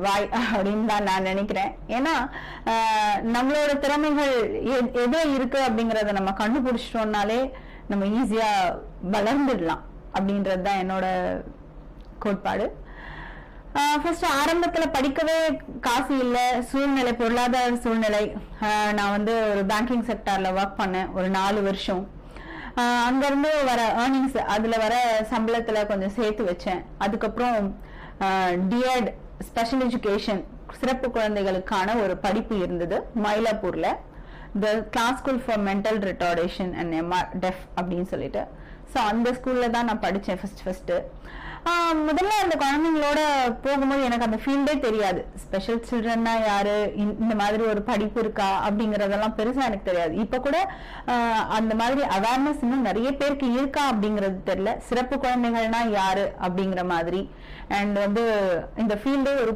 வாய் அப்படின்னு தான் நான் நினைக்கிறேன். ஏன்னா நம்மளோட திறமைகள் எதோ இருக்கு அப்படிங்கறத நம்ம கண்டுபிடிச்சிட்டோம்னாலே நம்ம ஈஸியா வளர்ந்துடலாம் அப்படின்றது தான் என்னோட கோட்பாடு. ஃபர்ஸ்ட் ஆரம்பத்துல படிக்கவே காசு இல்ல, சூழ்நிலை, பொருளாதார சூழ்நிலை. நான் வந்து ஒரு பேங்கிங் செக்டார்ல ஒர்க் பண்ணேன் ஒரு 4 வருஷம். அங்க இருந்து வர ஏர்னிங்ஸ், அதுல வர சம்பளத்துல கொஞ்சம் சேர்த்து வச்சேன். அதுக்கப்புறம் டிஎட் ஸ்பெஷல் எஜுகேஷன் சிறப்பு குழந்தைகளுக்கான ஒரு படிப்பு இருந்தது மயிலாப்பூர்ல, the Clarke school for mental retardation and deaf அப்படின்னு சொல்லிட்டு. ஸோ அந்த ஸ்கூல்ல தான் நான் படித்தேன் ஃபர்ஸ்ட். முதல்ல அந்த குழந்தைங்களோட போகும்போது எனக்கு அந்த ஃபீல்டே தெரியாது. ஸ்பெஷல் சில்ட்ரன்னா யாரு, இந்த மாதிரி ஒரு படிப்பு இருக்கா அப்படிங்கறதெல்லாம் பெருசா எனக்கு தெரியாது. இப்ப கூட அந்த மாதிரி அவேர்னஸ் இன்னும் நிறைய பேருக்கு இருக்கா அப்படிங்கறது தெரியல. சிறப்பு குழந்தைகள்னா யாரு அப்படிங்கிற மாதிரி. அண்ட் வந்து இந்த ஃபீல்டே ஒரு